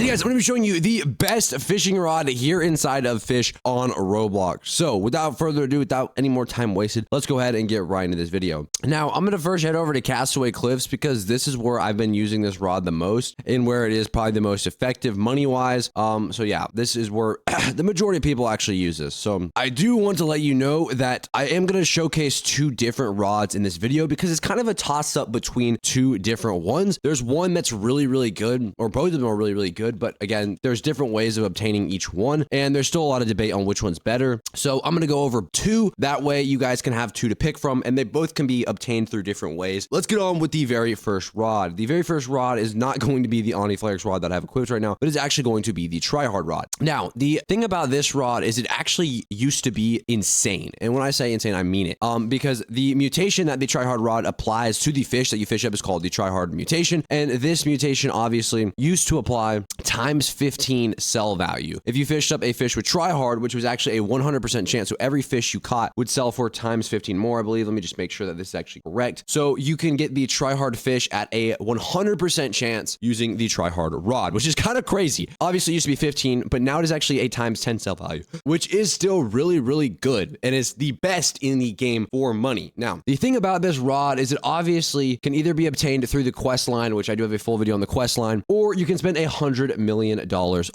Today, guys, I'm going to be showing you the best fishing rod here inside of Fisch on Roblox. So without further ado, without any more time wasted, let's go ahead and get right into this video. Now, I'm going to first head over to Castaway Cliffs because this is where I've been using this rod the most and where it is probably the most effective money-wise. So yeah, this is where the majority of people actually use this. So I do want to let you know that I am going to showcase two different rods in this video because it's kind of a toss-up between two different ones. There's one that's really, really good, or both of them are really, really good. But again, there's different ways of obtaining each one, and there's still a lot of debate on which one's better. So I'm going to go over two. That way you guys can have two to pick from, and they both can be obtained through different ways. Let's get on with the very first rod. The very first rod is not going to be the Omniflex rod that I have equipped right now, but it's actually going to be the Tryhard rod. Now, the thing about this rod is it actually used to be insane. And when I say insane, I mean it. Because the mutation that the Tryhard rod applies to the fish that you fish up is called the Tryhard mutation. And this mutation obviously used to apply times 15 sell value. If you fished up a fish with Tryhard, which was actually a 100% chance, so every fish you caught would sell for times 15 more, I believe. Let me just make sure that this is actually correct. So you can get the Tryhard fish at a 100% chance using the Tryhard rod, which is kind of crazy. Obviously it used to be 15, but now it is actually a times 10 sell value, which is still really, really good. And it's the best in the game for money. Now, the thing about this rod is it obviously can either be obtained through the quest line, which I do have a full video on the quest line, or you can spend $100 million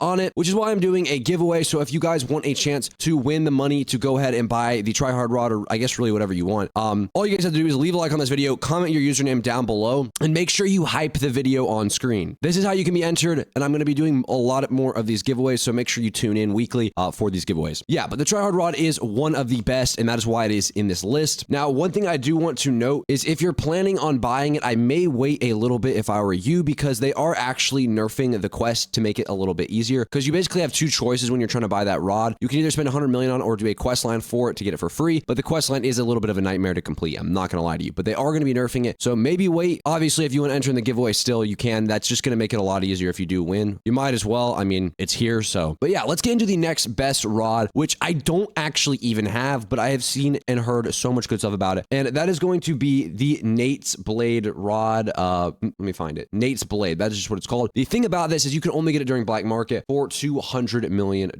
on it, which is why I'm doing a giveaway. So if you guys want a chance to win the money to go ahead and buy the Tryhard rod, or I guess really whatever you want, all you guys have to do is leave a like on this video, comment your username down below, and make sure you hype the video on screen. This is how you can be entered, and I'm going to be doing a lot more of these giveaways, so make sure you tune in weekly for these giveaways. Yeah, but the Tryhard rod is one of the best, and that is why it is in this list. Now, one thing I do want to note is if you're planning on buying it, I may wait a little bit if I were you, because they are actually nerfing the quest to make it a little bit easier, because you basically have two choices when you're trying to buy that rod. You can either spend 100 million on it or do a quest line for it to get it for free, but the quest line is a little bit of a nightmare to complete. I'm not going to lie to you, but they are going to be nerfing it. So maybe wait. Obviously, if you want to enter in the giveaway still, you can. That's just going to make it a lot easier if you do win. You might as well. I mean, it's here. So, but yeah, let's get into the next best rod, which I don't actually even have, but I have seen and heard so much good stuff about it. And that is going to be the Nate's Blade rod. Let me find it. Nate's Blade. That is just what it's called. The thing about this is you can only get it during black market for $200 million.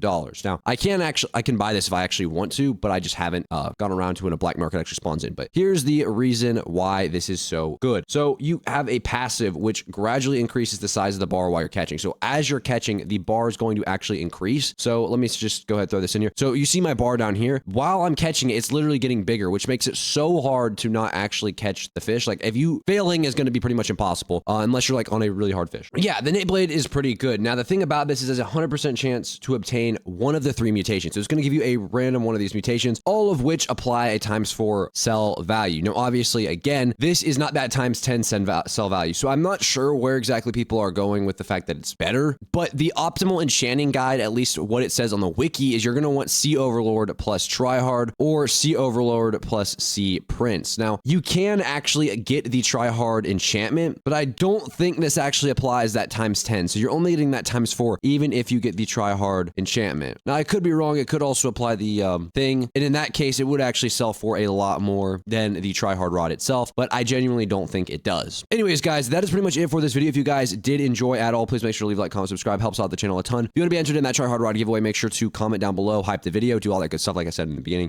Now, I can buy this if I actually want to, but I just haven't gone around to when a black market actually spawns in. But here's the reason why this is so good. So you have a passive which gradually increases the size of the bar while you're catching. So as you're catching, the bar is going to actually increase. So let me just go ahead and throw this in here. So you see my bar down here. While I'm catching it, it's literally getting bigger, which makes it so hard to not actually catch the fish. Like if you failing is going to be pretty much impossible unless you're like on a really hard fish. Yeah, the Nate Blade is pretty good. Now the thing about this is there's a 100% chance to obtain one of the three mutations. So it's going to give you a random one of these mutations, all of which apply a times 4 sell value. Now, obviously, again, this is not that times 10 sell value. So I'm not sure where exactly people are going with the fact that it's better, but the optimal enchanting guide, at least what it says on the wiki, is you're going to want Sea Overlord plus Tryhard or Sea Overlord plus Sea Prince. Now, you can actually get the Tryhard enchantment, but I don't think this actually applies that times 10. So you're only getting that times 4, even if you get the Tryhard enchantment. Now, I could be wrong. It could also apply the thing. And in that case, it would actually sell for a lot more than the Tryhard rod itself, but I genuinely don't think it does. Anyways, guys, that is pretty much it for this video. If you guys did enjoy at all, please make sure to leave a like, comment, subscribe. Helps out the channel a ton. If you want to be entered in that Tryhard rod giveaway, make sure to comment down below, hype the video, do all that good stuff like I said in the beginning.